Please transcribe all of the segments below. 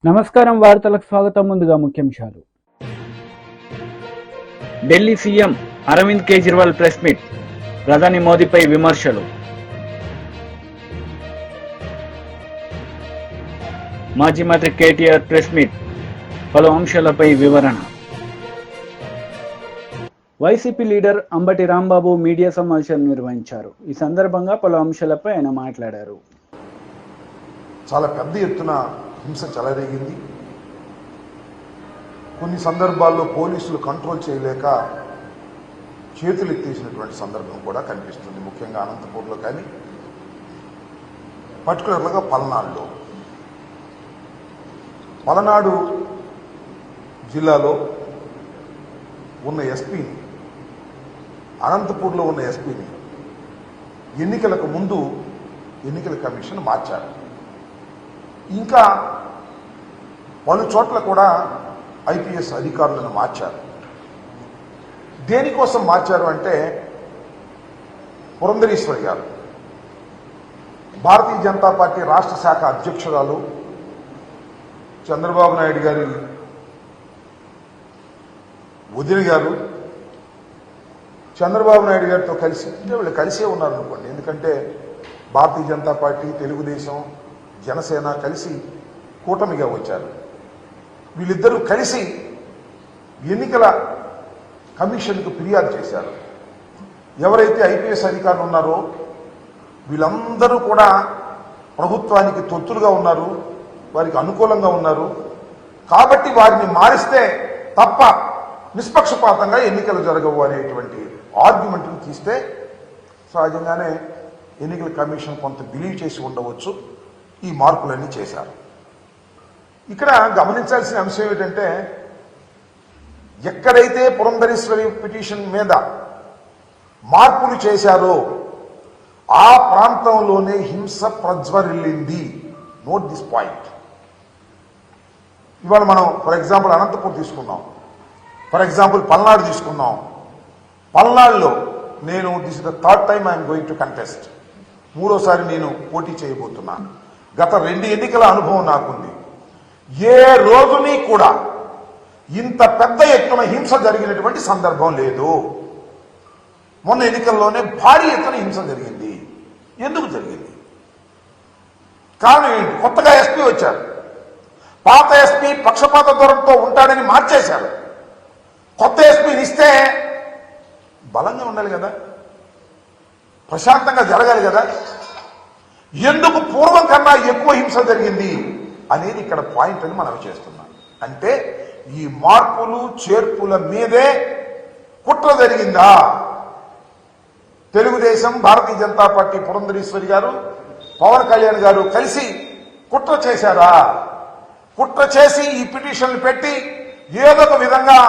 నమస్కారం వార్తలకు స్వాగతం. ముందుగా ముఖ్యాంశాలు. Delhi CM Arvind Kejriwal press meet, ప్రధాని మోదీపై విమర్శలు. మాజీ మంత్రి కేటీఆర్ ప్రెస్ మీట్, పలు అంశాలపై వివరణ. YCP leader Ambati Rambabu media సమావేశం నిర్వహించారు. ఈ సందర్భంగా పలు అంశాలపై ఆయన మాట్లాడారు. చాలా పెద్ద ఎత్తున హింస చెలరేగింది. కొన్ని సందర్భాల్లో పోలీసులు కంట్రోల్ చేయలేక చేతులు ఎత్తేసినటువంటి సందర్భం కూడా కనిపిస్తుంది. ముఖ్యంగా అనంతపూర్లో కానీ, పర్టికులర్గా పలనాడు జిల్లాలో ఉన్న ఎస్పీని, అనంతపూర్లో ఉన్న ఎస్పీని ఎన్నికలకు ముందు ఎన్నికల కమిషన్ మార్చారు. ఇంకా పలు చోట్ల కూడా ఐపీఎస్ అధికారులను మార్చారు. దేనికోసం మార్చారు అంటే, పురంధరేశ్వరి గారు భారతీయ జనతా పార్టీ రాష్ట్ర శాఖ అధ్యక్షురాలు, చంద్రబాబు నాయుడు గారి వదిన గారు, చంద్రబాబు నాయుడు గారితో కలిసి, అంటే వీళ్ళు కలిసే ఉన్నారు అనుకోండి. ఎందుకంటే భారతీయ జనతా పార్టీ, తెలుగుదేశం, జనసేన కలిసి కూటమిగా వచ్చారు. వీళ్ళిద్దరూ కలిసి ఎన్నికల కమిషన్కు ఫిర్యాదు చేశారు. ఎవరైతే ఐపీఎస్ అధికారులు ఉన్నారో వీళ్ళందరూ కూడా ప్రభుత్వానికి తొత్తులుగా ఉన్నారు, వారికి అనుకూలంగా ఉన్నారు. కాబట్టి వారిని మారిస్తే తప్ప నిష్పక్షపాతంగా ఎన్నికలు జరగవు అనేటువంటి ఆర్గ్యుమెంట్ను తీస్తే సహజంగానే ఎన్నికల కమిషన్ కొంత బిలీవ్ చేసి ఉండవచ్చు. ఈ మార్పులన్నీ చేశారు. ఇక్కడ గమనించాల్సిన అంశం ఏమిటంటే, ఎక్కడైతే పురంధరేశ్వరి పిటిషన్ మీద మార్పులు చేశారో ఆ ప్రాంతంలోనే హింస ప్రజ్వరిల్లింది. Note this point. ఇవాళ మనం ఫర్ ఎగ్జాంపుల్ అనంతపూర్ తీసుకున్నాం, ఫర్ ఎగ్జాంపుల్ పల్నాడు తీసుకున్నాం. పల్నాడులో నేను this is the third time I'm going to contest, మూడోసారి నేను పోటీ చేయబోతున్నాను. గత 2 ఎన్నికల అనుభవం నాకుంది. ఏ రోజుని కూడా ఇంత పెద్ద ఎత్తున హింస జరిగినటువంటి సందర్భం లేదు. మొన్న ఎన్నికల్లోనే భారీ ఎత్తున హింస జరిగింది. ఎందుకు జరిగింది? కారణం ఏంటి? కొత్తగా ఎస్పీ వచ్చారు. పాత ఎస్పీ పక్షపాత ధోరణితో ఉంటాడని మార్చేశారు. కొత్త ఎస్పీని ఇస్తే బలంగా ఉండాలి కదా, ప్రశాంతంగా జరగాలి కదా. ఎందుకు పూర్వం కన్నా ఎక్కువ హింస జరిగింది అనేది ఇక్కడ పాయింట్ అని మనం చేస్తున్నాం. అంటే ఈ మార్పులు చేర్పుల మీదే కుట్ర జరిగిందా? తెలుగుదేశం, భారతీయ జనతా పార్టీ, పురంధరేశ్వరి గారు, పవన్ కళ్యాణ్ గారు కలిసి కుట్ర చేశారా? కుట్ర చేసి ఈ పిటిషన్లు పెట్టి ఏదో ఒక విధంగా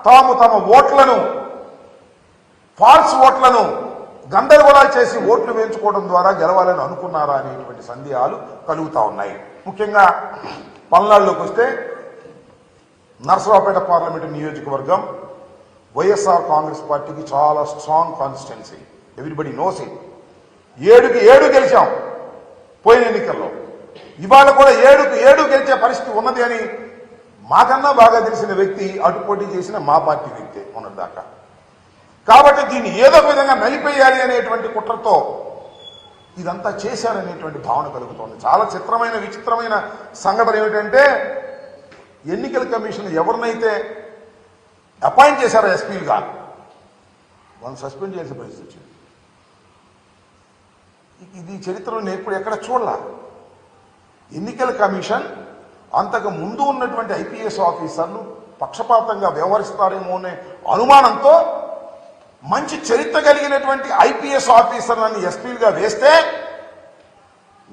తమ ఓట్లను, ఫాల్స్ ఓట్లను గందరగోళాలు చేసి ఓట్లు వేయించుకోవడం ద్వారా గెలవాలని అనుకున్నారా అనేటువంటి సందేహాలు కలుగుతా ఉన్నాయి. ముఖ్యంగా పల్నాడులోకి వస్తే నర్సరావుపేట పార్లమెంటు నియోజకవర్గం వైఎస్ఆర్ కాంగ్రెస్ పార్టీకి చాలా strong constituency. Everybody knows it. 7కి 7 గెలిచాం పోయిన ఎన్నికల్లో. ఇవాళ కూడా 7కి 7 గెలిచే పరిస్థితి ఉన్నది అని మాకన్నా బాగా తెలిసిన వ్యక్తి అటు పోటీ చేసిన మా పార్టీ వ్యక్తే మొన్నటిదాకా. కాబట్టి దీన్ని ఏదో ఒక విధంగా నలిపేయాలి అనేటువంటి కుట్రతో ఇదంతా చేశారనేటువంటి భావన కలుగుతోంది. చాలా విచిత్రమైన సంఘటన ఏమిటంటే, ఎన్నికల కమిషన్ ఎవరినైతే అపాయింట్ చేశారో ఎస్పీలుగా, వాళ్ళని సస్పెండ్ చేసే పరిస్థితి వచ్చింది. ఇది చరిత్రలో నేను ఎప్పుడు ఎక్కడ చూడలా. ఎన్నికల కమిషన్ అంతకు ముందు ఉన్నటువంటి ఐపీఎస్ ఆఫీసర్లు పక్షపాతంగా వ్యవహరిస్తారేమో అనే అనుమానంతో మంచి చరిత్ర కలిగినటువంటి ఐపీఎస్ ఆఫీసర్లను ఎస్పీలుగా వేస్తే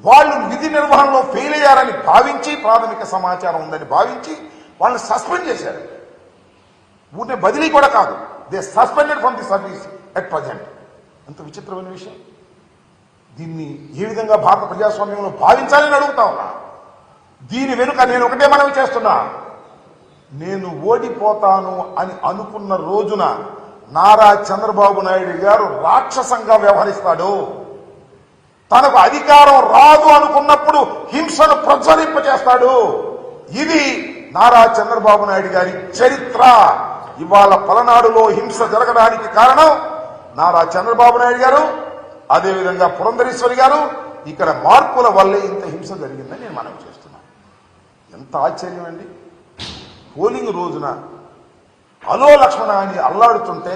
వాళ్ళు విధి నిర్వహణలో ఫెయిల్ అయ్యారని భావించి, ప్రాథమిక సమాచారం ఉందని భావించి వాళ్ళని సస్పెండ్ చేశారు. ఊరినే బదిలీ కూడా కాదు, they suspended from the service at present. ఎంత విచిత్రమైన విషయం. దీన్ని ఏ విధంగా భారత ప్రజాస్వామ్యంలో భావించాలని అడుగుతా ఉన్నా. దీని వెనుక నేను ఒకటే మనవి చేస్తున్నా, నేను ఓడిపోతాను అని అనుకున్న రోజున నారా చంద్రబాబు నాయుడు గారు రాక్షసంగా వ్యవహరిస్తాడు. తనకు అధికారం రాదు అనుకున్నప్పుడు హింసను ప్రజ్వలింపజేస్తాడు. ఇది నారా చంద్రబాబు నాయుడు గారి చరిత్ర. ఇవాళ పలనాడులో హింస జరగడానికి కారణం నారా చంద్రబాబు నాయుడు గారు, అదేవిధంగా పురంధరేశ్వరి గారు. ఇక్కడ మార్పుల వల్లే ఇంత హింస జరిగిందని నేను మనవి చేస్తున్నాను. ఎంత ఆశ్చర్యం అండి. పోలింగ్ రోజున అలో లక్ష్మణ అని అల్లాడుతుంటే,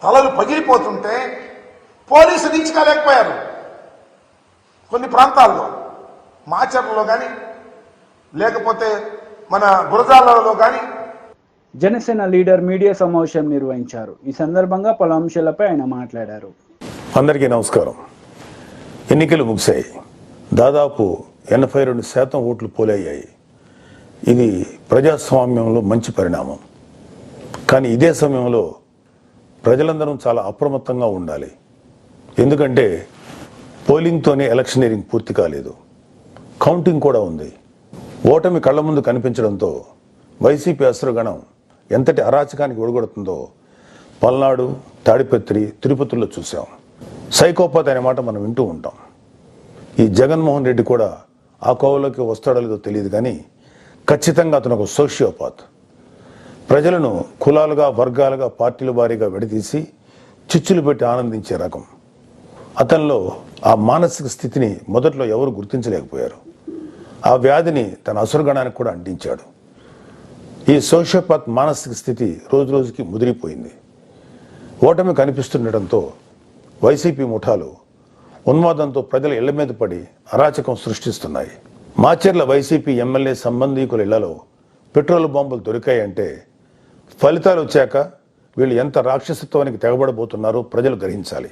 తలలు పగిలిపోతుంటే పోలీసులు దించుకోలేకపోయారు. కొన్ని ప్రాంతాల్లో మాచర్లలో కానీ లేకపోతే మన గురజాలలో కానీ. జనసేన లీడర్ మీడియా సమావేశం నిర్వహించారు. ఈ సందర్భంగా పలు అంశాలపై ఆయన మాట్లాడారు. అందరికీ నమస్కారం. ఎన్నికలు ముగిశాయి. దాదాపు 82% ఓట్లు పోలయ్యాయి. ఇది ప్రజాస్వామ్యంలో మంచి పరిణామం. కానీ ఇదే సమయంలో ప్రజలందరం చాలా అప్రమత్తంగా ఉండాలి. ఎందుకంటే పోలింగ్తోనే ఎలక్షనీరింగ్ పూర్తి కాలేదు, కౌంటింగ్ కూడా ఉంది. ఓటమి కళ్ల ముందు కనిపించడంతో వైసీపీ అసురగణం ఎంతటి అరాచకానికి ఒడిగొడుతుందో పల్నాడు, తాడిపత్రి, తిరుపతిలో చూసాం. సైకోపాత్ అనే మాట మనం వింటూ ఉంటాం. ఈ జగన్మోహన్ రెడ్డి కూడా ఆ కోవలోకి వస్తాడో లేదో తెలియదు, కానీ ఖచ్చితంగా అతను ఒక సోషియోపాత్. ప్రజలను కులాలుగా, వర్గాలుగా, పార్టీల వారీగా విడదీసి చిచ్చులు పెట్టి ఆనందించే రకం. అతనిలో ఆ మానసిక స్థితిని మొదట్లో ఎవరు గుర్తించలేకపోయారు. ఆ వ్యాధిని తన అసురగణానికి కూడా అంటించాడు. ఈ సోషియోపాత్ మానసిక స్థితి రోజు రోజుకి ముదిరిపోయింది. ఓటమి కనిపిస్తుండటంతో వైసీపీ ముఠాలు ఉన్మాదంతో ప్రజల ఇళ్ల మీద పడి అరాచకం సృష్టిస్తున్నాయి. మాచర్ల వైసీపీ ఎమ్మెల్యే సంబంధీకుల ఇళ్లలో పెట్రోల్ బాంబులు దొరికాయంటే ఫలితాలు వచ్చాక వీళ్ళు ఎంత రాక్షసత్వానికి తెగబడబోతున్నారో ప్రజలు గ్రహించాలి.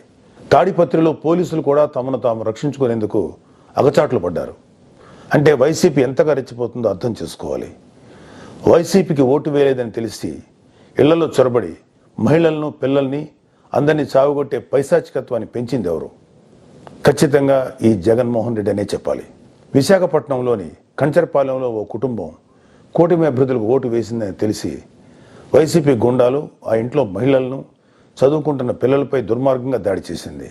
తాడిపత్రిలో పోలీసులు కూడా తమను తాము రక్షించుకునేందుకు అగచాట్లు పడ్డారు. అంటే వైసీపీ ఎంతగా రెచ్చిపోతుందో అర్థం చేసుకోవాలి. వైసీపీకి ఓటు వేయలేదని తెలిసి ఇళ్లలో చొరబడి మహిళలను, పిల్లల్ని అందరినీ చావుగొట్టే పైశాచికత్వాన్ని పెంచింది ఎవరు? ఖచ్చితంగా ఈ జగన్మోహన్ రెడ్డి అనే చెప్పాలి. విశాఖపట్నంలోని కంచరపాలెంలో ఓ కుటుంబం కూటమి అభ్యర్థులకు ఓటు వేసిందని తెలిసి వైసీపీ గుండాలు ఆ ఇంట్లో మహిళలను, చదువుకుంటున్న పిల్లలపై దుర్మార్గంగా దాడి చేసింది.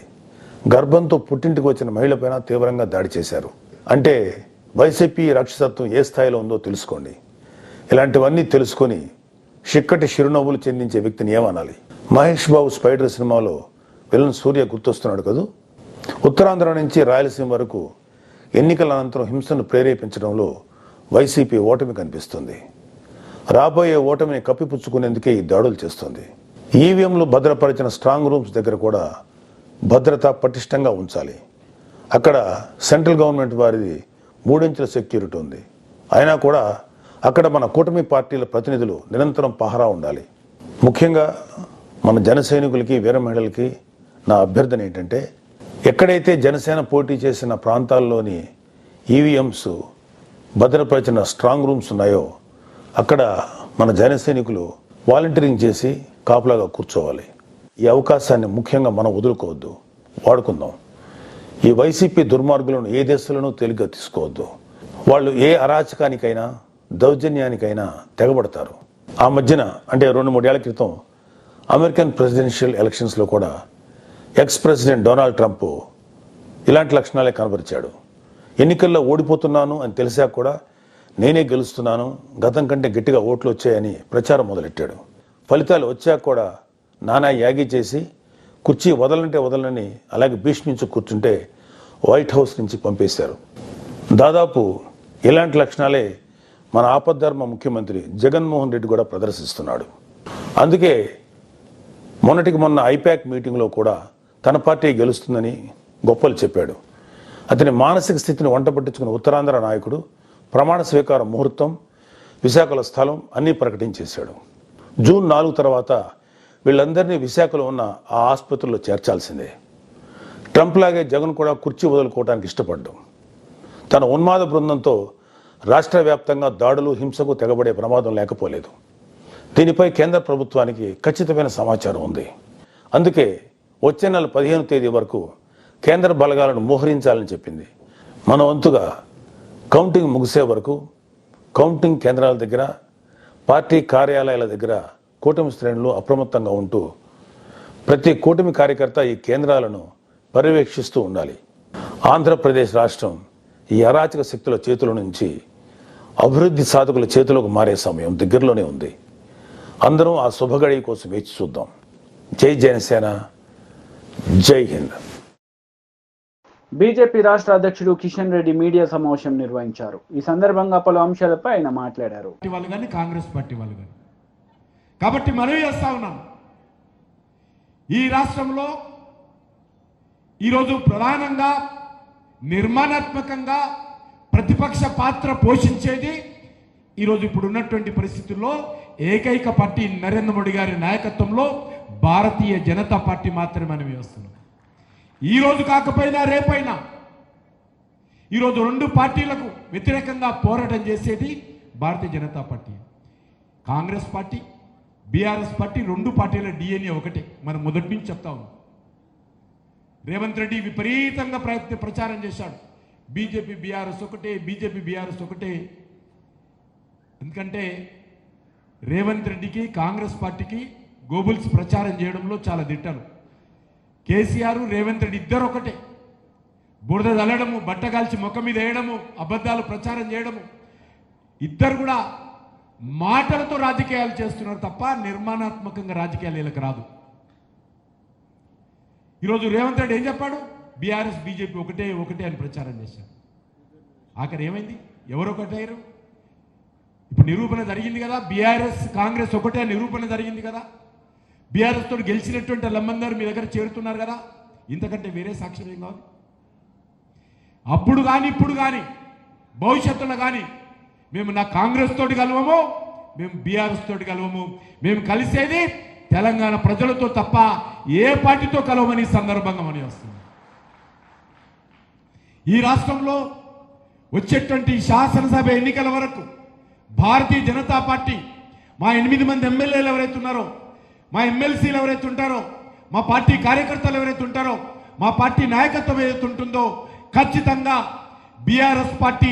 గర్భంతో పుట్టింటికి వచ్చిన మహిళపైన తీవ్రంగా దాడి చేశారు. అంటే వైసీపీ రాక్షసత్వం ఏ స్థాయిలో ఉందో తెలుసుకోండి. ఇలాంటివన్నీ తెలుసుకొని చిక్కటి చిరునవ్వులు చెందించే వ్యక్తిని ఏమనాలి? మహేష్ బాబు స్పైడర్ సినిమాలో విలన్ సూర్య గుర్తొస్తున్నాడు కదూ. ఉత్తరాంధ్ర నుంచి రాయలసీమ వరకు ఎన్నికల అనంతరం హింసను ప్రేరేపించడంలో వైసీపీ ఓటమి కనిపిస్తుంది. రాబోయే ఓటమిని కప్పిపుచ్చుకునేందుకే ఈ దాడులు చేస్తుంది. ఈవీఎంలు భద్రపరిచిన స్ట్రాంగ్ రూమ్స్ దగ్గర కూడా భద్రత పటిష్టంగా ఉంచాలి. అక్కడ సెంట్రల్ గవర్నమెంట్ వారిది 3 ఇంచుల సెక్యూరిటీ ఉంది. అయినా కూడా అక్కడ మన కూటమి పార్టీల ప్రతినిధులు నిరంతరం పహరా ఉండాలి. ముఖ్యంగా మన జన సైనికులకి, వీర మహిళలకి నా అభ్యర్థన ఏంటంటే, ఎక్కడైతే జనసేన పోటీ చేసిన ప్రాంతాల్లోని ఈవీఎంస్ భద్రపరిచిన స్ట్రాంగ్ రూమ్స్ ఉన్నాయో అక్కడ మన జన సైనికులు వాలంటీరింగ్ చేసి కాపులాగా కూర్చోవాలి. ఈ అవకాశాన్ని ముఖ్యంగా మనం వదులుకోవద్దు, వాడుకుందాం. ఈ వైసీపీ దుర్మార్గులను ఏ దేశంలోనూ తేలిగ్గా తీసుకోవద్దు. వాళ్ళు ఏ అరాచకానికైనా, దౌర్జన్యానికైనా తెగబడతారు. ఆ మధ్యన అంటే 2-3 ఏళ్ల క్రితం అమెరికన్ ప్రెసిడెన్షియల్ ఎలక్షన్స్లో కూడా ఎక్స్ ప్రెసిడెంట్ డొనాల్డ్ ట్రంప్ ఇలాంటి లక్షణాలే కనబరిచాడు. ఎన్నికల్లో ఓడిపోతున్నాను అని తెలిసాక కూడా నేనే గెలుస్తున్నాను, గతం కంటే గట్టిగా ఓట్లు వచ్చాయని ప్రచారం మొదలెట్టాడు. ఫలితాలు వచ్చాక కూడా నానా యాగి చేసి కుర్చీ వదలంటే వదలని అలాగే భీష్మించి కూర్చుంటే వైట్ హౌస్ నుంచి పంపేశారు. దాదాపు ఇలాంటి లక్షణాలే మన ఆపద్ధర్మ ముఖ్యమంత్రి జగన్మోహన్ రెడ్డి కూడా ప్రదర్శిస్తున్నాడు. అందుకే మొన్నటికి మొన్న ఐపాక్ మీటింగ్లో కూడా తన పార్టీ గెలుస్తుందని గొప్పలు చెప్పాడు. అతని మానసిక స్థితిని వంట పట్టించుకున్న ఉత్తరాంధ్ర నాయకుడు ప్రమాణ స్వీకార ముహూర్తం, విశాఖలో స్థలం అన్నీ ప్రకటించేశాడు. జూన్ 4 తర్వాత వీళ్ళందరినీ విశాఖలో ఉన్న ఆ ఆసుపత్రిలో చేర్చాల్సిందే. ట్రంప్ లాగే జగన్ కూడా కుర్చీ వదులుకోవడానికి ఇష్టపడ్డాం. తన ఉన్మాద బృందంతో రాష్ట్ర వ్యాప్తంగా దాడులు, హింసకు తెగబడే ప్రమాదం లేకపోలేదు. దీనిపై కేంద్ర ప్రభుత్వానికి ఖచ్చితమైన సమాచారం ఉంది. అందుకే వచ్చే నెల 15వ తేదీ వరకు కేంద్ర బలగాలను మోహరించాలని చెప్పింది. మన వంతుగా కౌంటింగ్ ముగిసే వరకు కౌంటింగ్ కేంద్రాల దగ్గర, పార్టీ కార్యాలయాల దగ్గర కూటమి శ్రేణులు అప్రమత్తంగా ఉంటూ ప్రతి కూటమి కార్యకర్త ఈ కేంద్రాలను పర్యవేక్షిస్తూ ఉండాలి. ఆంధ్రప్రదేశ్ రాష్ట్రం ఈ అరాచక శక్తుల చేతుల నుంచి అభివృద్ధి సాధకుల చేతులకు మారే సమయం దగ్గరలోనే ఉంది. అందరం ఆ శుభగడి కోసం వేచి చూద్దాం. జై జనసేన, జై హింద్. బీజేపీ రాష్ట్ర అధ్యక్షుడు కిషన్ రెడ్డి మీడియా సమావేశం నిర్వహించారు. ఈ సందర్భంగా పలు అంశాలపై ఆయన మాట్లాడారు. వాళ్ళు కానీ కాంగ్రెస్ పార్టీ వాళ్ళు కానీ కాబట్టి మనవి చేస్తా ఉన్నాం, ఈ రాష్ట్రంలో ఈరోజు ప్రధానంగా నిర్మాణాత్మకంగా ప్రతిపక్ష పాత్ర పోషించేది ఈరోజు ఇప్పుడు ఉన్నటువంటి పరిస్థితుల్లో ఏకైక పార్టీ నరేంద్ర మోడీ గారి నాయకత్వంలో భారతీయ జనతా పార్టీ మాత్రమే మనం వస్తున్నాం. ఈరోజు కాకపోయినా రేపైనా ఈరోజు రెండు పార్టీలకు వ్యతిరేకంగా పోరాటం చేసేది Bharatiya Janata party. Congress party, BRS party రెండు పార్టీల డిఎన్ఏ ఒకటే. మనం మొదటి నుంచి చెప్తా ఉన్నాం. రేవంత్ రెడ్డి విపరీతంగా ప్రచారం చేశాడు, బీజేపీ బీఆర్ఎస్ ఒకటే, బీజేపీ బీఆర్ఎస్ ఒకటే. ఎందుకంటే రేవంత్ రెడ్డికి కాంగ్రెస్ పార్టీకి గోబుల్స్ ప్రచారం చేయడంలో చాలా దిట్టలు. కేసీఆర్, రేవంత్ రెడ్డి ఇద్దరు ఒకటే. బురద చల్లడము, బట్టగాల్చి ముఖం మీద వేయడము, అబద్ధాలు ప్రచారం చేయడము, ఇద్దరు కూడా మాటలతో రాజకీయాలు చేస్తున్నారు తప్ప నిర్మాణాత్మకంగా రాజకీయాలు వీళ్ళకి రాదు. ఈరోజు రేవంత్ రెడ్డి ఏం చెప్పాడు? బీఆర్ఎస్ బీజేపీ ఒకటే ఒకటే అని ప్రచారం చేశారు. ఆఖరి ఏమైంది? ఎవరు ఒకటయ్యారు? ఇప్పుడు నిరూపణ జరిగింది కదా, బీఆర్ఎస్ కాంగ్రెస్ ఒకటే నిరూపణ జరిగింది కదా. బీఆర్ఎస్ తోటి గెలిచినటువంటి వాళ్ళందరూ మీ దగ్గర చేరుతున్నారు కదా. ఇంతకంటే వేరే సాక్ష్యం ఏం కావాలి? అప్పుడు కానీ ఇప్పుడు కానీ భవిష్యత్తులో కానీ మేము నా కాంగ్రెస్ తోటి కలవము, మేము బీఆర్ఎస్ తోటి కలవము. మేము కలిసేది తెలంగాణ ప్రజలతో తప్ప ఏ పార్టీతో కలవమని సందర్భంగా మనం వస్తుంది. ఈ రాష్ట్రంలో వచ్చేటువంటి శాసనసభ ఎన్నికల వరకు భారతీయ జనతా పార్టీ మా 8 మంది ఎమ్మెల్యేలు ఎవరైతే ఉన్నారో, మా ఎమ్మెల్సీలు ఎవరైతే ఉంటారో, మా పార్టీ కార్యకర్తలు ఎవరైతే ఉంటారో, మా పార్టీ నాయకత్వం ఏదైతే ఉంటుందో ఖచ్చితంగా బీఆర్ఎస్ పార్టీ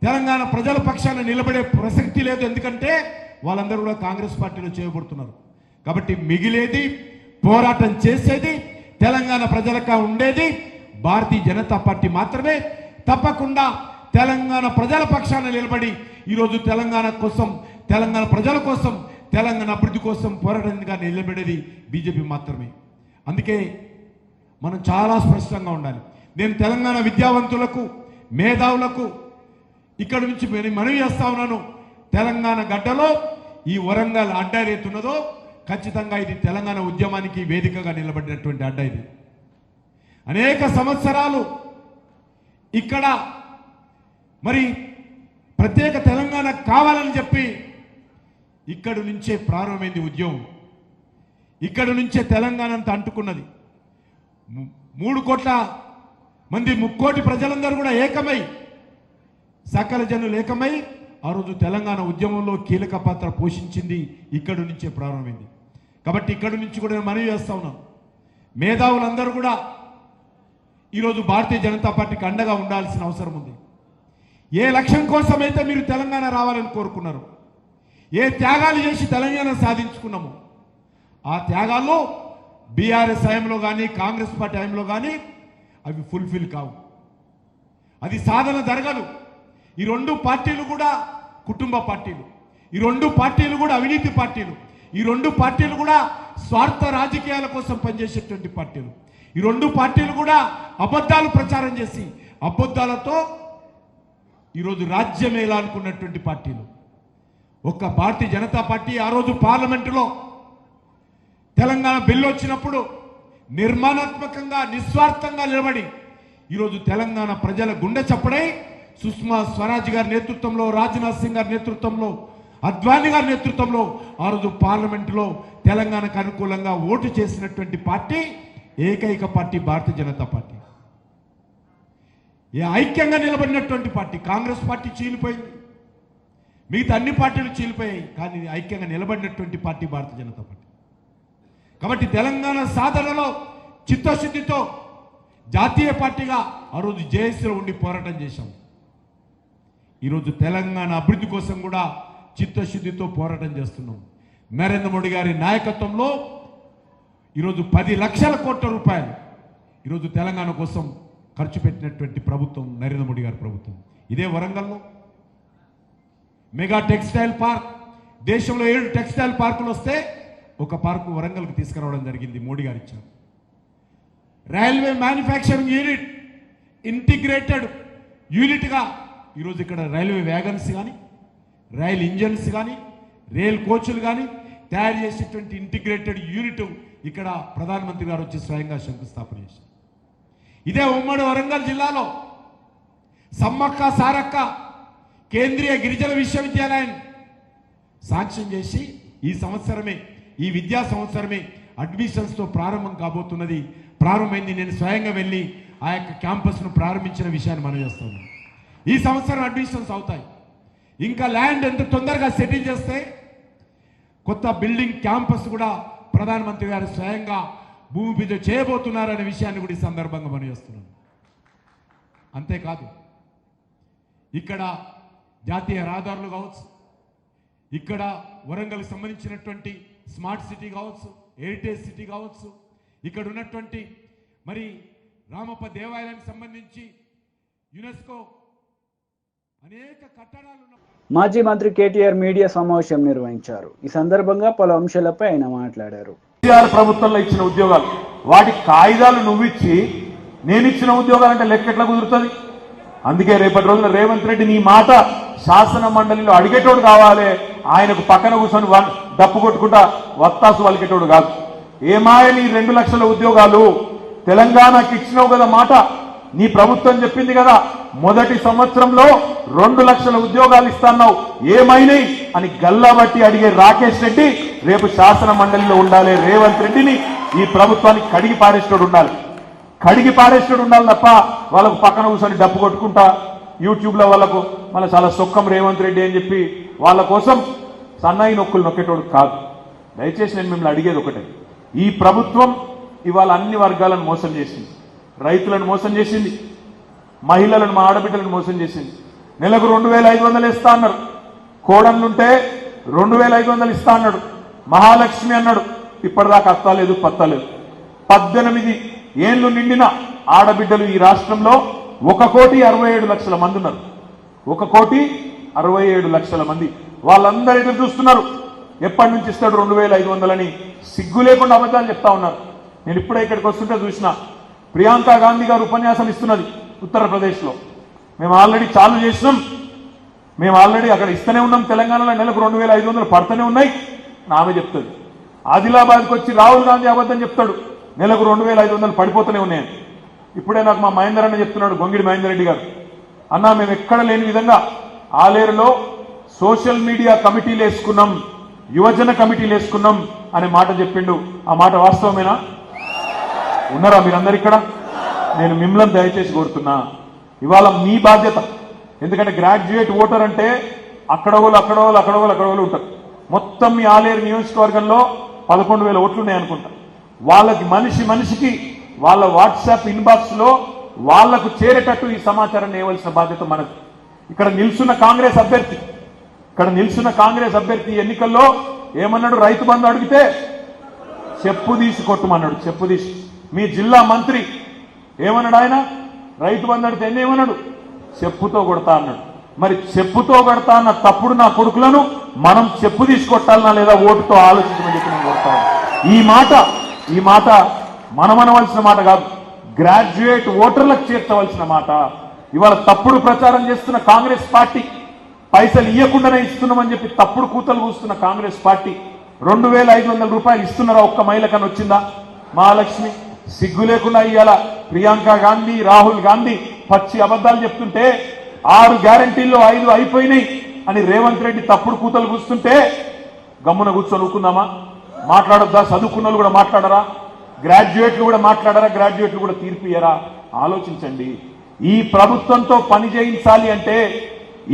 తెలంగాణ ప్రజల పక్షాన నిలబడే ప్రసక్తి లేదు. ఎందుకంటే వాళ్ళందరూ కూడా కాంగ్రెస్ పార్టీలో చేయబడుతున్నారు. కాబట్టి మిగిలేది, పోరాటం చేసేది, తెలంగాణ ప్రజలకు ఉండేది భారతీయ జనతా పార్టీ మాత్రమే. తప్పకుండా తెలంగాణ ప్రజల పక్షాన నిలబడి ఈరోజు తెలంగాణ కోసం, తెలంగాణ ప్రజల కోసం, తెలంగాణ అభివృద్ధి కోసం పోరాటంగా నిలబడేది బీజేపీ మాత్రమే. అందుకే మనం చాలా స్పష్టంగా ఉండాలి. నేను తెలంగాణ విద్యావంతులకు, మేధావులకు ఇక్కడ నుంచి మనవి చేస్తా ఉన్నాను. తెలంగాణ గడ్డలో ఈ వరంగల్ అడ్డ ఏదైతున్నదో ఖచ్చితంగా ఇది తెలంగాణ ఉద్యమానికి వేదికగా నిలబడినటువంటి అడ్డ. ఇది అనేక సంవత్సరాలు ఇక్కడ మరి ప్రత్యేక తెలంగాణ కావాలని చెప్పి ఇక్కడి నుంచే ప్రారంభమైంది ఉద్యమం. ఇక్కడి నుంచే తెలంగాణ అంతా అంటుకున్నది. 3 కోట్ల మంది, 3 కోటి ప్రజలందరూ కూడా ఏకమై, సకల జనులు ఏకమై ఆ రోజు తెలంగాణ ఉద్యమంలో కీలక పాత్ర పోషించింది ఇక్కడి నుంచే ప్రారంభమైంది. కాబట్టి ఇక్కడి నుంచి కూడా నేను మనవి చేస్తా ఉన్నాను, మేధావులందరూ కూడా ఈరోజు భారతీయ జనతా పార్టీకి అండగా ఉండాల్సిన అవసరం ఉంది. ఏ లక్ష్యం కోసమైతే మీరు తెలంగాణ రావాలని కోరుకున్నారు, ఏ త్యాగాలు చేసి తెలంగాణ సాధించుకున్నాము, ఆ త్యాగాల్లో బీఆర్ఎస్ హయాంలో కానీ కాంగ్రెస్ పార్టీ హయాంలో కానీ అవి ఫుల్ఫిల్ కావు. అది సాధన జరగదు. ఈ రెండు పార్టీలు కూడా కుటుంబ పార్టీలు, ఈ రెండు పార్టీలు కూడా అవినీతి పార్టీలు, ఈ రెండు పార్టీలు కూడా స్వార్థ రాజకీయాల కోసం పనిచేసేటువంటి పార్టీలు, ఈ రెండు పార్టీలు కూడా అబద్ధాలు ప్రచారం చేసి అబద్ధాలతో ఈరోజు రాజ్యం ఏలానుకున్నటువంటి పార్టీలు. ఒక్క భారతీయ జనతా పార్టీ ఆ రోజు పార్లమెంటులో తెలంగాణ బిల్లు వచ్చినప్పుడు నిర్మాణాత్మకంగా, నిస్వార్థంగా నిలబడి ఈరోజు తెలంగాణ ప్రజల గుండె చప్పుడై సుష్మా స్వరాజ్ గారి నేతృత్వంలో, రాజ్నాథ్ సింగ్ గారి నేతృత్వంలో, అద్వానీ గారి నేతృత్వంలో ఆ రోజు పార్లమెంటులో తెలంగాణకు అనుకూలంగా ఓటు చేసినటువంటి పార్టీ ఏకైక పార్టీ భారతీయ జనతా పార్టీ. ఐక్యంగా నిలబడినటువంటి పార్టీ. కాంగ్రెస్ పార్టీ చీలిపోయింది, మిగతా అన్ని పార్టీలు చీలిపోయాయి, కానీ ఐక్యంగా నిలబడినటువంటి పార్టీ భారతీయ జనతా పార్టీ. కాబట్టి తెలంగాణ సాధనలో చిత్తశుద్ధితో జాతీయ పార్టీగా ఆ రోజు జేఏసీలో ఉండి పోరాటం చేశాం. ఈరోజు తెలంగాణ అభివృద్ధి కోసం కూడా చిత్తశుద్ధితో పోరాటం చేస్తున్నాం. నరేంద్ర మోడీ గారి నాయకత్వంలో ఈరోజు 10 లక్షల కోట్ల రూపాయలు ఈరోజు తెలంగాణ కోసం ఖర్చు పెట్టినటువంటి ప్రభుత్వం నరేంద్ర మోడీ గారి ప్రభుత్వం. ఇదే వరంగల్లో మెగా టెక్స్టైల్ పార్క్, దేశంలో 7 టెక్స్టైల్ పార్కులు వస్తే ఒక పార్కు వరంగల్కి తీసుకురావడం జరిగింది, మోడీ గారు ఇచ్చారు. రైల్వే మ్యానుఫ్యాక్చరింగ్ యూనిట్ ఇంటిగ్రేటెడ్ యూనిట్గా ఈరోజు ఇక్కడ రైల్వే వ్యాగన్స్ కానీ, రైల్ ఇంజన్స్ కానీ, రైల్ కోచ్లు కానీ తయారు చేసేటువంటి ఇంటిగ్రేటెడ్ యూనిట్ ఇక్కడ ప్రధానమంత్రి గారు వచ్చి స్వయంగా శంకుస్థాపన చేశారు. ఇదే ఉమ్మడి వరంగల్ జిల్లాలో సమ్మక్క సారక్క కేంద్రీయ గిరిజన విశ్వవిద్యాలయం శాంక్షన్ చేసి ఈ విద్యా సంవత్సరమే అడ్మిషన్స్తో ప్రారంభం కాబోతున్నది. ప్రారంభమైంది. నేను స్వయంగా వెళ్ళి ఆ యొక్క క్యాంపస్ను ప్రారంభించిన విషయాన్ని మనం చేస్తాను. ఈ సంవత్సరం అడ్మిషన్స్ అవుతాయి. ఇంకా ల్యాండ్ ఎంత తొందరగా సెటిల్ చేస్తే కొత్త బిల్డింగ్ క్యాంపస్ కూడా ప్రధానమంత్రి గారు స్వయంగా భూమి పూజ చేయబోతున్నారనే విషయాన్ని కూడా ఈ సందర్భంగా మనం చేస్తున్నాం. అంతేకాదు ఇక్కడ జాతీయ రహదారులు కావచ్చు, ఇక్కడ వరంగల్కి సంబంధించినటువంటి స్మార్ట్ సిటీ కావచ్చు, హెరిటేజ్ సిటీ కావచ్చు, ఇక్కడ ఉన్నటువంటి మరి రామప్ప దేవాలయానికి సంబంధించి యునెస్కో అనేక కట్టడాలు. మాజీ మంత్రి కేటీఆర్ మీడియా సమావేశం నిర్వహించారు. ఈ సందర్భంగా పలు అంశాలపై ఆయన మాట్లాడారు. కేసీఆర్ ప్రభుత్వంలో ఇచ్చిన ఉద్యోగాలు, వాటి కాయిదాలు నువ్విచ్చి నేను ఇచ్చిన ఉద్యోగాలు అంటే లెక్క ఎట్లా కుదురుతుంది? అందుకే రేపటి రోజున రేవంత్ రెడ్డి నీ మాట శాసన మండలిలో అడిగేటోడు కావాలి, ఆయనకు పక్కన కూర్చొని డప్పు కొట్టుకుంటా వత్తాసు వలికేటోడు కాదు. ఏమాయ నీ 2 లక్షల ఉద్యోగాలు తెలంగాణకి ఇచ్చినావు కదా మాట, నీ ప్రభుత్వం చెప్పింది కదా మొదటి సంవత్సరంలో 2 లక్షల ఉద్యోగాలు ఇస్తాన్నావు, ఏమైనాయి అని గల్లాబట్టి అడిగే రాకేష్ రెడ్డి రేపు శాసన మండలిలో ఉండాలి. రేవంత్ రెడ్డిని ఈ ప్రభుత్వానికి కడిగి పారేసేటోడు ఉండాలి తప్ప వాళ్ళకు పక్కన కూర్చొని డప్పు కొట్టుకుంటా యూట్యూబ్లో వాళ్ళకు మళ్ళీ చాలా సొక్కం రేవంత్ రెడ్డి అని చెప్పి వాళ్ళ కోసం సన్నాయి నొక్కులు నొక్కేటోడు కాదు. దయచేసి నేను మిమ్మల్ని అడిగేది ఒకటే, ఈ ప్రభుత్వం ఇవాళ అన్ని వర్గాలను మోసం చేసింది. రైతులను మోసం చేసింది, మహిళలను, మా ఆడబిడ్డలను మోసం చేసింది. నెలకు 2500 ఇస్తా అన్నారు, కోడన్లుంటే 2500 ఇస్తా అన్నాడు, మహాలక్ష్మి అన్నాడు, ఇప్పటిదాకా అత్తలేదు పత్తలేదు. 18 ఏళ్లు నిండిన ఆడబిడ్డలు ఈ రాష్ట్రంలో 1,67,00,000 మంది ఉన్నారు. 1,67,00,000 మంది. వాళ్ళందరూ ఎదురు చూస్తున్నారు ఎప్పటి నుంచి ఇస్తాడు 2500 అని. సిగ్గు లేకుండా అబద్ధాలు చెప్తా ఉన్నారు. నేను ఇప్పుడే ఇక్కడికి వస్తుంటే చూసిన ప్రియాంక గాంధీ గారు ఉపన్యాసం ఇస్తున్నది ఉత్తరప్రదేశ్లో. మేము ఆల్రెడీ చాలు చేసినాం, మేము ఆల్రెడీ అక్కడ ఇస్తూనే ఉన్నాం, తెలంగాణలో నెలకు 2500 పడుతూనే ఉన్నాయి ఆమె చెప్తుంది. ఆదిలాబాద్కి వచ్చి రాహుల్ గాంధీ అబద్ధం చెప్తాడు, నెలకు 2500 పడిపోతూనే ఉన్నాయని. ఇప్పుడే నాకు మా మహేందర్ అన్న చెప్తున్నాడు, గొంగిడి మహేందర్ రెడ్డి గారు, అన్నా మేము ఎక్కడ లేని విధంగా ఆలేరులో సోషల్ మీడియా కమిటీలు వేసుకున్నాం, యువజన కమిటీలు వేసుకున్నాం అనే మాట చెప్పిండు. ఆ మాట వాస్తవమేనా? ఉన్నారా మీరందరు ఇక్కడ? నేను మిమ్మల్ని దయచేసి కోరుతున్నా, ఇవాళ మీ బాధ్యత. ఎందుకంటే గ్రాడ్యుయేట్ ఓటర్ అంటే అక్కడ వాళ్ళు ఉంటారు. మొత్తం మీ ఆలేరు నియోజకవర్గంలో 11,000 ఓట్లు ఉన్నాయనుకుంటా. వాళ్ళకి మనిషికి వాళ్ళ వాట్సాప్ ఇన్బాక్స్ లో వాళ్లకు చేరేటట్టు ఈ సమాచారాన్ని ఇవ్వాల్సిన బాధ్యత మనది. ఇక్కడ నిల్చున్న కాంగ్రెస్ అభ్యర్థి ఎన్నికల్లో ఏమన్నాడు? రైతు బంధు అడిగితే చెప్పు తీసి కొట్టమన్నాడు, చెప్పు తీసి. మీ జిల్లా మంత్రి ఏమన్నాడు? ఆయన రైతు బంధు అడిగితే ఏమన్నాడు? చెప్పుతో కొడతా అన్నాడు. మరి చెప్పుతో కొడతా అన్న తప్పుడు నా కొడుకులను మనం చెప్పు తీసి కొట్టాలన్నా లేదా ఓటుతో ఆలోచించమని చెప్పి నేను కొడతాను. ఈ మాట మనమనవలసిన మాట కాదు, గ్రాడ్యుయేట్ ఓటర్లకు చేర్చవలసిన మాట. ఇవాళ తప్పుడు ప్రచారం చేస్తున్న కాంగ్రెస్ పార్టీ, పైసలు ఇవ్వకుండానే ఇస్తున్నామని చెప్పి తప్పుడు కూతలు కూస్తున్న కాంగ్రెస్ పార్టీ 2,500 రూపాయలు ఇస్తున్నారా? ఒక్క మహిళకని వచ్చిందా? మహాలక్ష్మి సిగ్గు లేకుండా ఇవాళ ప్రియాంక గాంధీ, రాహుల్ గాంధీ పచ్చి అబద్ధాలు చెప్తుంటే 6 గ్యారంటీల్లో 5 అయిపోయినాయి అని రేవంత్ రెడ్డి తప్పుడు కూతలు కూస్తుంటే గమ్మున కూర్చొని ఊరుకుందామా? మాట్లాడొద్దా? చదువుకున్న వాళ్ళు కూడా మాట్లాడరా? గ్రాడ్యుయేట్లు కూడా మాట్లాడరా? గ్రాడ్యుయేట్లు కూడా తీర్పు ఇయ్యరా? ఆలోచించండి. ఈ ప్రభుత్వంతో పని చేయించాలి అంటే,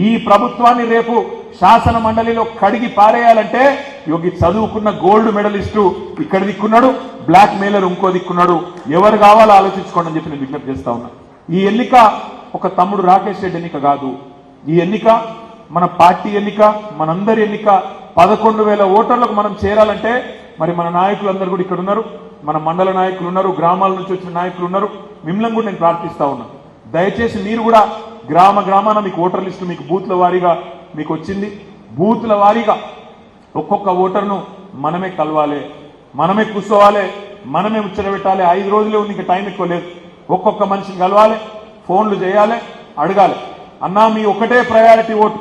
ఈ ప్రభుత్వాన్ని రేపు శాసన మండలిలో కడిగి పారేయాలంటే యోగి చదువుకున్న గోల్డ్ మెడలిస్టు ఇక్కడ దిక్కున్నాడు, బ్లాక్ మెయిలర్ ఇంకో దిక్కున్నాడు. ఎవరు కావాలో ఆలోచించుకోండి అని చెప్పి నేను విజ్ఞప్తి చేస్తా ఉన్నా. ఈ ఎన్నిక ఒక తమ్ముడు రాకేష్ రెడ్డి ఎన్నిక కాదు. ఈ ఎన్నిక మన పార్టీ ఎన్నిక, మనందరి ఎన్నిక. 11,000 ఓటర్లకు మనం చేరాలంటే మరి మన నాయకులందరూ కూడా ఇక్కడ ఉన్నారు, మన మండల నాయకులు ఉన్నారు, గ్రామాల నుంచి వచ్చిన నాయకులు ఉన్నారు. మిమ్మల్ని కూడా నేను ప్రార్థిస్తా ఉన్నా, దయచేసి మీరు కూడా గ్రామాన మీకు ఓటర్ లిస్టు మీకు బూత్ల వారీగా మీకు వచ్చింది. బూతుల వారీగా ఒక్కొక్క ఓటర్ను మనమే కలవాలి, మనమే కూర్చోవాలి, మనమే ముచ్చటబెట్టాలి. 5 రోజులే ఉంది, ఇంకా టైం ఎక్కువ లేదు. ఒక్కొక్క మనిషిని కలవాలి, ఫోన్లు చేయాలి, అడగాలి. అన్నా మీ ఒకటే priority vote,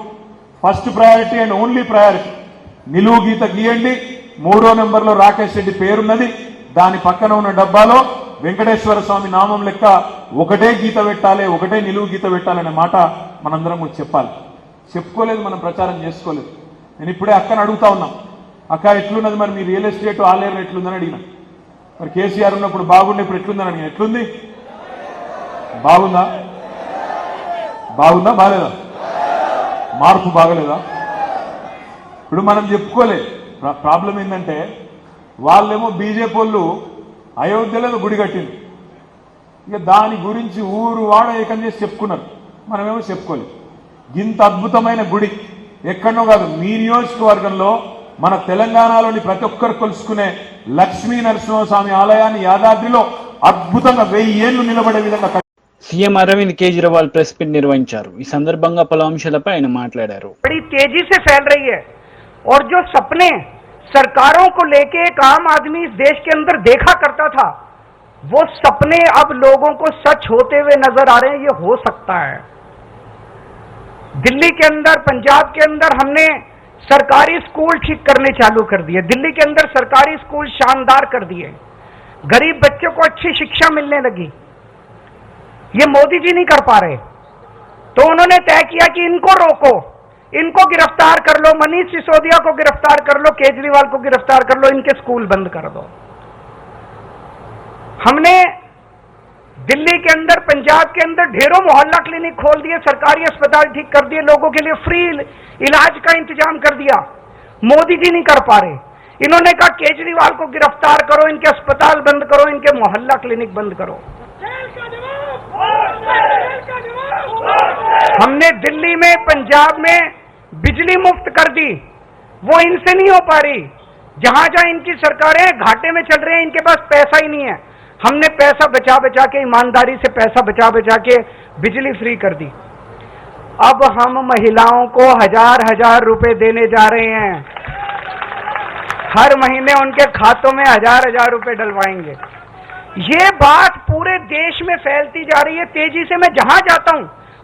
first priority and only priority. నిలువు గీత గీయండి. 3వ నెంబర్లో రాకేష్ రెడ్డి పేరున్నది, దాని పక్కన ఉన్న డబ్బాలో వెంకటేశ్వర స్వామి నామం లెక్క ఒకటే గీత పెట్టాలి, ఒకటే నిలువు గీత పెట్టాలనే మాట మనందరం కూడా చెప్పాలి. చెప్పుకోలేదు, మనం ప్రచారం చేసుకోలేదు. నేను ఇప్పుడే అక్కని అడుగుతా ఉన్నాం, అక్క ఎట్లున్నది మరి మీ రియల్ ఎస్టేట్ ఆలేరు ఎట్లుందని అడిగిన. మరి కేసీఆర్ ఉన్నప్పుడు బాగుండే, ఇప్పుడు ఎట్లుందని అడిగిన. ఎట్లుంది? బాగుందా? బాగుందా? బాగలేదా? మార్పు బాగలేదా? ఇప్పుడు మనం చెప్పుకోలే. ప్రాబ్లం ఏంటంటే వాళ్ళేమో బీజేపీ వాళ్ళు అయోధ్యలో గుడి కట్టింది, ఇక దాని గురించి ఊరు వాడ ఏకం చేసి చెప్పుకున్నారు, మనమేమో చెప్పుకోలేదు. ఇంత అద్భుతమైన గుడి ఎక్కడనో కాదు, మీ నియోజకవర్గంలో మన తెలంగాణలోని ప్రతి ఒక్కరు కొలుసుకునే లక్ష్మీ నరసింహస్వామి ఆలయాన్ని యాదాద్రిలో అద్భుతంగా 1000 ఏళ్లు నిలబడే విధంగా CM Arvind Kejriwal press meet నిర్వహించారు. ఈ సందర్భంగా పలు అంశాలపై ఆయన మాట్లాడారు. बड़ी तेजी से फैल रही है और जो सपने सरकारों को लेके एक आम आदमी इस देश के अंदर देखा करता था, वो सपने अब लोगों को सच होते हुए नजर आ रहे हैं. ये हो सकता है. दिल्ली के अंदर, पंजाब के अंदर हमने सरकारी स्कूल ठीक करने चालू कर दिए. दिल्ली के अंदर सरकारी स्कूल शानदार कर दिए. गरीब बच्चों को अच्छी शिक्षा मिलने लगी. ये मोदी जी नहीं कर पा रहे, तो उन्होंने तय किया कि इनको रोको, इनको गिरफ्तार कर लो, मनीष सिसोदिया को गिरफ्तार कर लो, केजरीवाल को गिरफ्तार कर लो, इनके स्कूल बंद कर दो. हमने दिल्ली के अंदर, पंजाब के अंदर ढेरों मोहल्ला क्लिनिक खोल दिए, सरकारी अस्पताल ठीक कर दिए, लोगों के लिए फ्री इलाज का इंतजाम कर दिया. मोदी जी नहीं कर पा रहे. इन्होंने कहा केजरीवाल को गिरफ्तार करो, इनके अस्पताल बंद करो, इनके मोहल्ला क्लिनिक बंद करो. हमने दिल्ली में, पंजाब में बिजली मुफ्त कर दी, वो इनसे नहीं हो पा रही. जहां जहां इनकी सरकारें घाटे में चल रहे हैं, इनके पास पैसा ही नहीं है. हमने पैसा बचा बचा के, ईमानदारी से पैसा बचा बचा के बिजली फ्री कर दी. अब हम महिलाओं को 1000 रुपए देने जा रहे हैं. हर महीने उनके खातों में 1000 रुपए डलवाएंगे. ये बात पूरे देश में फैलती जा रही है तेजी से. मैं जहां जाता हूं,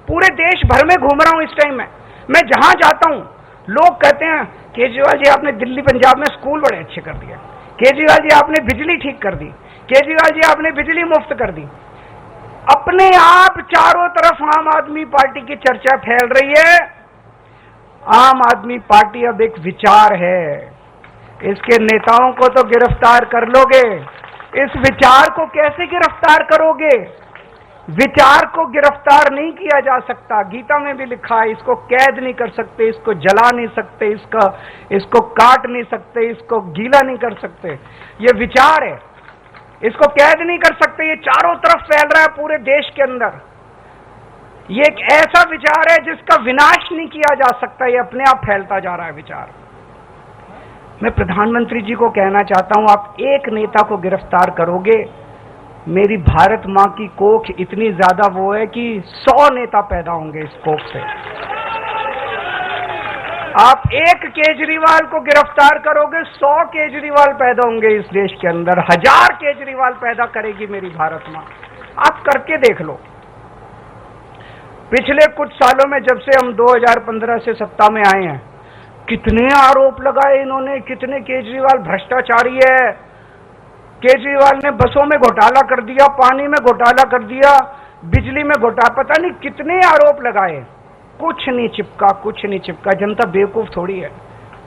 पूरे देश भर में घूम रहा हूं इस टाइम में, मैं जहां जाता हूं लोग कहते हैं केजरीवाल जी आपने दिल्ली पंजाब में स्कूल बड़े अच्छे कर दिए, केजरीवाल जी आपने बिजली ठीक कर दी, केजरीवाल जी आपने बिजली मुफ्त कर दी. अपने आप चारों तरफ आम आदमी पार्टी की चर्चा फैल रही है. आम आदमी पार्टी अब एक विचार है, इसके नेताओं को तो गिरफ्तार कर लोगे, इस विचार को कैसे गिरफ्तार करोगे? विचार को गिरफ्तार नहीं किया जा सकता. गीता में भी लिखा है, इसको कैद नहीं कर सकते, इसको जला नहीं सकते, इसको काट नहीं सकते, इसको गीला नहीं कर सकते. ये विचार है, इसको कैद नहीं कर सकते. ये चारों तरफ फैल रहा है पूरे देश के अंदर. ये एक ऐसा विचार है जिसका विनाश नहीं किया जा सकता. ये अपने आप फैलता जा रहा है विचार. मैं प्रधानमंत्री जी को कहना चाहता हूं, आप एक नेता को गिरफ्तार करोगे, मेरी भारत मां की कोख इतनी ज्यादा वो है कि 100 नेता पैदा होंगे इस कोख से. आप एक केजरीवाल को गिरफ्तार करोगे, 100 केजरीवाल पैदा होंगे इस देश के अंदर. 1000 केजरीवाल पैदा करेगी मेरी भारत मां. आप करके देख लो. पिछले कुछ सालों में, जब से हम 2015 से सत्ता में आए हैं, कितने आरोप लगाए इन्होंने, कितने केजरीवाल भ्रष्टाचारी है. केजरीवाल ने बसों में घोटाला कर दिया, पानी में घोटाला कर दिया, बिजली में घोटाला, पता नहीं कितने आरोप लगाए. कुछ नहीं चिपका, कुछ नहीं चिपका. जनता बेवकूफ थोड़ी है,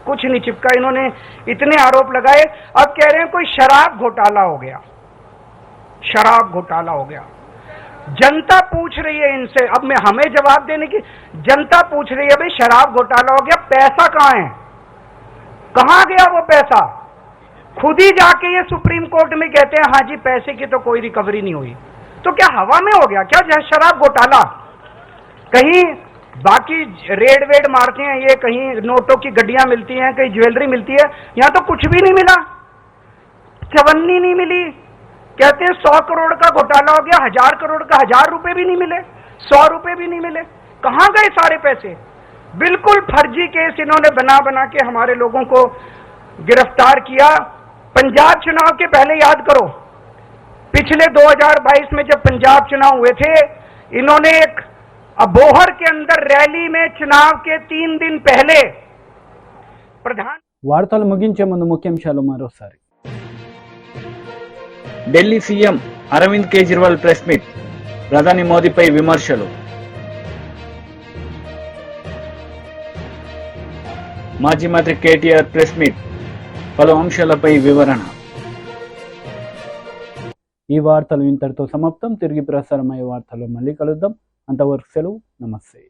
कुछ नहीं चिपका. इन्होंने इतने आरोप लगाए. अब कह रहे हैं कोई शराब घोटाला हो गया, शराब घोटाला हो गया. जनता पूछ रही है इनसे, अब मैं हमें जवाब देने की, जनता पूछ रही है भाई शराब घोटाला हो गया, पैसा कहां है, कहां गया वो पैसा? खुद ही जाके ये सुप्रीम कोर्ट में कहते हैं हाँ जी पैसे की तो कोई रिकवरी नहीं हुई. तो क्या हवा में हो गया क्या शराब घोटाला? कहीं बाकी रेड वेड मारते हैं ये, कहीं नोटों की गड्डियां मिलती हैं, कहीं ज्वेलरी मिलती है, यहां तो कुछ भी नहीं मिला. चवन्नी नहीं मिली. कहते हैं 100 करोड़ का घोटाला हो गया, 1000 करोड़ का 1000 रुपए भी नहीं मिले, 100 रुपए भी नहीं मिले. कहां गए सारे पैसे? बिल्कुल फर्जी केस इन्होंने बना बना के हमारे लोगों को गिरफ्तार किया। पंजाब चुनाव के पहले याद करो, पिछले 2022 में जब पंजाब चुनाव हुए थे, इन्होंने एक अबोहर के अंदर रैली में चुनाव के 3 दिन पहले प्रधान వార్తలు ముగించే ముందు ముఖ్యాంశాలు మరోసారి. Delhi CM Arvind Kejriwal press meet, ప్రధాని మోదీపై విమర్శలు. మాజీ మంత్రి కేటీఆర్ ప్రెస్ మీట్, పలు అంశాలపై వివరణ. ఈ వార్తలు ఇంతటితో సమాప్తం. తిరిగి ప్రసారమయ్యే వార్తల్లో మళ్ళీ కలుద్దాం. అంతవరకు సెలవు. నమస్తే.